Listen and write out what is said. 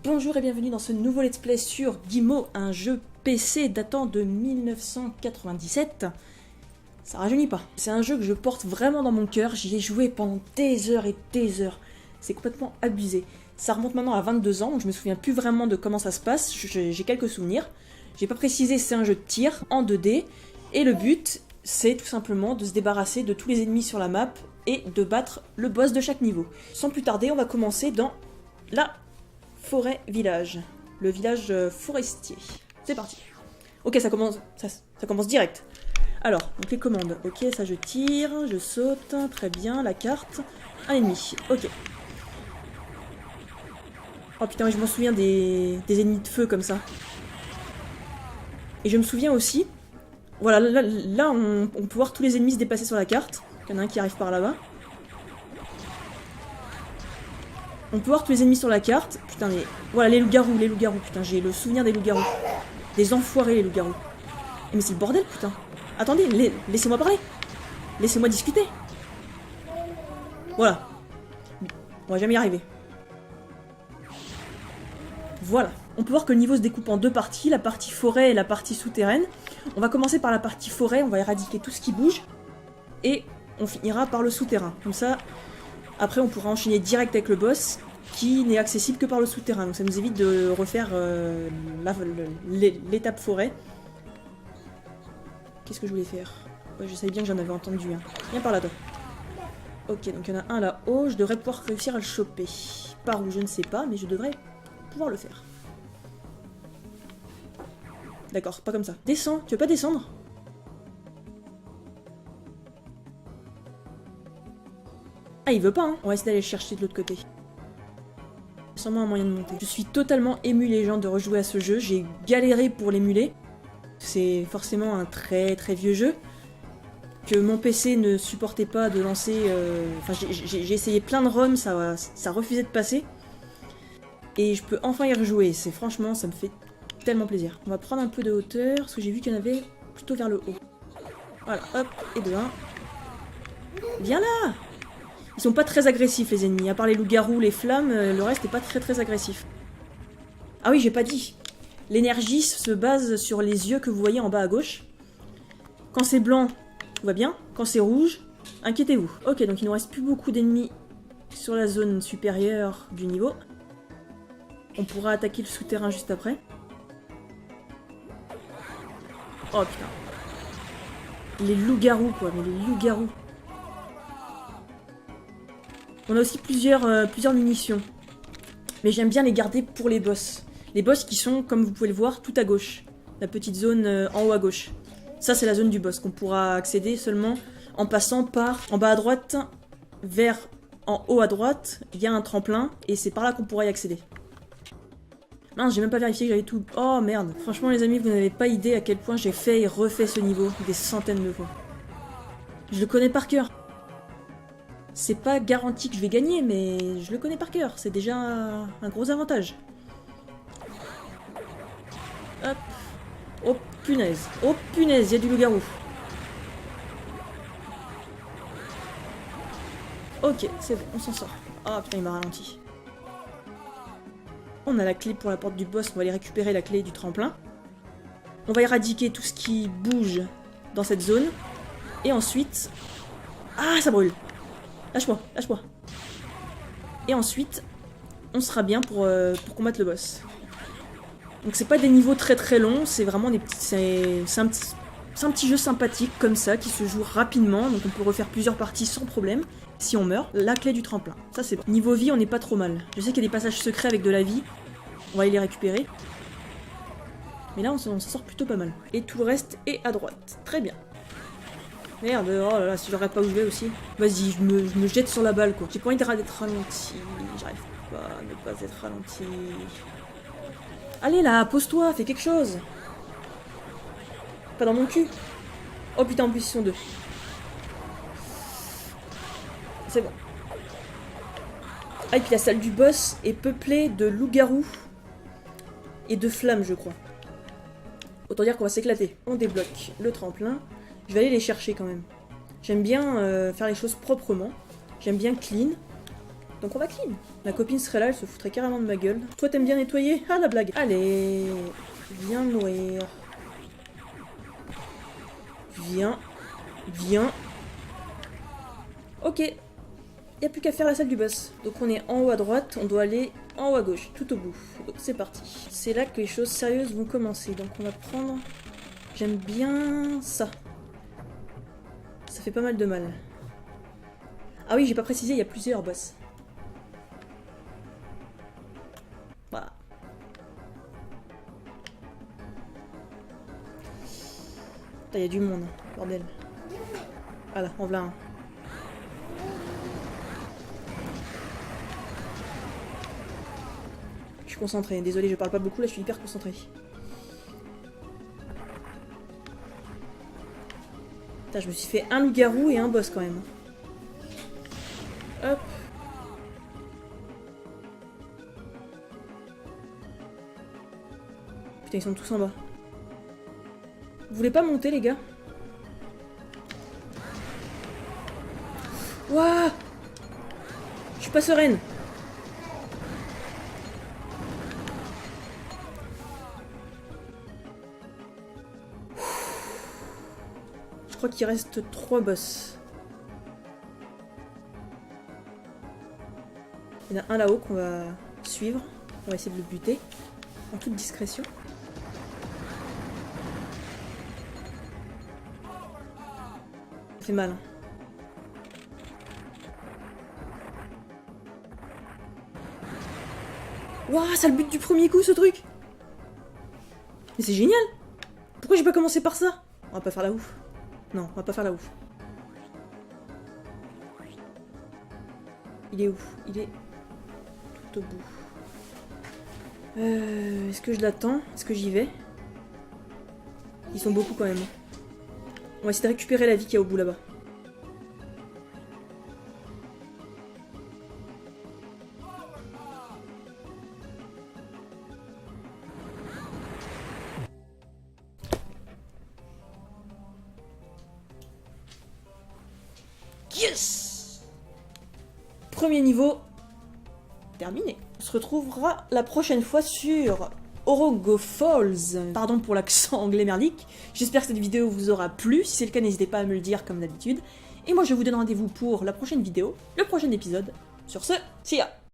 Bonjour et bienvenue dans ce nouveau let's play sur Guillemot, un jeu PC datant de 1997. Ça rajeunit pas. C'est un jeu que je porte vraiment dans mon cœur, j'y ai joué pendant des heures et des heures. C'est complètement abusé. Ça remonte maintenant à 22 ans, donc je me souviens plus vraiment de comment ça se passe, j'ai quelques souvenirs. J'ai pas précisé, c'est un jeu de tir en 2D, et le but, c'est tout simplement de se débarrasser de tous les ennemis sur la map et de battre le boss de chaque niveau. Sans plus tarder, on va commencer dans la forêt village. Le village forestier. C'est parti. Ok, ça commence direct. Alors, donc les commandes. Ok, ça je tire, je saute, très bien, la carte. Un ennemi, ok. Oh putain, je m'en souviens des ennemis de feu comme ça. Et je me souviens aussi, voilà, là on peut voir tous les ennemis se déplacer sur la carte. Il y en a un qui arrive par là-bas. On peut voir tous les ennemis sur la carte. Putain, mais... Voilà, les loups-garous, putain, j'ai le souvenir des loups-garous. Des enfoirés, les loups-garous. Mais c'est le bordel, putain. Attendez, laissez-moi parler. Laissez-moi discuter. Voilà. On va jamais y arriver. Voilà. On peut voir que le niveau se découpe en deux parties, la partie forêt et la partie souterraine. On va commencer par la partie forêt, on va éradiquer tout ce qui bouge. Et on finira par le souterrain. Comme ça, après on pourra enchaîner direct avec le boss, qui n'est accessible que par le souterrain. Donc ça nous évite de refaire l'étape forêt. Qu'est-ce que je voulais faire? Ouais, je savais bien que j'en avais entendu un. Viens par là, toi. Ok, donc il y en a un là-haut, je devrais pouvoir réussir à le choper. Par où, je ne sais pas, mais je devrais pouvoir le faire. D'accord, pas comme ça. Descends, tu veux pas descendre? Ah, il veut pas, hein. On va essayer d'aller le chercher de l'autre côté. Sans un moyen de monter. Je suis totalement ému, les gens, de rejouer à ce jeu. J'ai galéré pour l'émuler. C'est forcément un très très vieux jeu. Que mon PC ne supportait pas de lancer... Enfin, j'ai essayé plein de ROM, ça refusait de passer. Et je peux enfin y rejouer. C'est franchement, ça me fait tellement plaisir. On va prendre un peu de hauteur, parce que j'ai vu qu'il y en avait plutôt vers le haut. Voilà, hop, et de 1. Viens là! Ils sont pas très agressifs, les ennemis. À part les loups-garous, les flammes, le reste est pas très agressif. Ah oui, j'ai pas dit. L'énergie se base sur les yeux que vous voyez en bas à gauche. Quand c'est blanc, tout va bien. Quand c'est rouge, inquiétez-vous. Ok, donc il nous reste plus beaucoup d'ennemis sur la zone supérieure du niveau. On pourra attaquer le souterrain juste après. Oh putain. Les loups-garous, quoi. Mais les loups-garous. On a aussi plusieurs munitions. Mais j'aime bien les garder pour les boss. Les boss qui sont, comme vous pouvez le voir, tout à gauche. La petite zone en haut à gauche. Ça, c'est la zone du boss qu'on pourra accéder seulement en passant par en bas à droite vers en haut à droite. Il y a un tremplin et c'est par là qu'on pourra y accéder. Mince, j'ai même pas vérifié que j'avais tout... Oh merde. Franchement, les amis, vous n'avez pas idée à quel point j'ai fait et refait ce niveau des centaines de fois. Je le connais par cœur. C'est pas garanti que je vais gagner, mais je le connais par cœur. C'est déjà un gros avantage. Hop. Oh punaise. Oh punaise, il y a du loup-garou. Ok, c'est bon, on s'en sort. Oh putain, il m'a ralenti. On a la clé pour la porte du boss, on va aller récupérer la clé du tremplin. On va éradiquer tout ce qui bouge dans cette zone. Et ensuite... Ah, ça brûle. Lâche-moi, lâche-moi. Et ensuite, on sera bien pour combattre le boss. Donc c'est pas des niveaux très longs, c'est vraiment des petits... C'est un petit jeu sympathique comme ça, qui se joue rapidement, donc on peut refaire plusieurs parties sans problème. Si on meurt, la clé du tremplin, ça c'est bon. Niveau vie, on n'est pas trop mal. Je sais qu'il y a des passages secrets avec de la vie, on va aller les récupérer. Mais là, on s'en sort plutôt pas mal. Et tout le reste est à droite, très bien. Merde, oh là là, si j'aurais pas où je vais aussi. Vas-y, je me jette sur la balle, quoi. J'ai pas envie d'être ralenti, j'arrive pas à ne pas être ralenti. Allez là, pose-toi, fais quelque chose. Pas dans mon cul. Oh putain, en plus ils sont deux. C'est bon. Ah, et puis la salle du boss est peuplée de loups-garous et de flammes, je crois. Autant dire qu'on va s'éclater. On débloque le tremplin. Je vais aller les chercher quand même. J'aime bien faire les choses proprement. J'aime bien clean. Donc on va clean. Ma copine serait là, elle se foutrait carrément de ma gueule. Toi t'aimes bien nettoyer? Ah la blague. Allez, viens me nourrir. Viens. Viens. Ok. Y a plus qu'à faire la salle du boss. Donc on est en haut à droite, on doit aller en haut à gauche, tout au bout. Donc c'est parti. C'est là que les choses sérieuses vont commencer. Donc on va prendre... J'aime bien ça. Ça fait pas mal de mal. Ah oui, j'ai pas précisé, il y a plusieurs boss. Voilà. Là, il y a du monde, bordel. Voilà, en voilà un. Je suis concentrée, désolé, je parle pas beaucoup, là je suis hyper concentrée. Putain, je me suis fait un loup-garou et un boss quand même. Hop. Putain, ils sont tous en bas. Vous voulez pas monter, les gars? Ouah! Je suis pas sereine. Je crois qu'il reste 3 boss. Il y en a un là-haut qu'on va suivre. On va essayer de le buter. En toute discrétion. Ça fait mal. Hein. Ouah, ça le bute du premier coup ce truc! Mais c'est génial! Pourquoi j'ai pas commencé par ça? On va pas faire la ouf. Non, on va pas faire la ouf. Il est où? Il est tout au bout. Est-ce que je l'attends? Est-ce que j'y vais? Ils sont beaucoup quand même. On va essayer de récupérer la vie qu'il y a au bout là-bas. Yes! Premier niveau terminé. On se retrouvera la prochaine fois sur Orogo Falls. Pardon pour l'accent anglais merdique. J'espère que cette vidéo vous aura plu. Si c'est le cas, n'hésitez pas à me le dire comme d'habitude. Et moi, je vous donne rendez-vous pour la prochaine vidéo, le prochain épisode. Sur ce, see ya!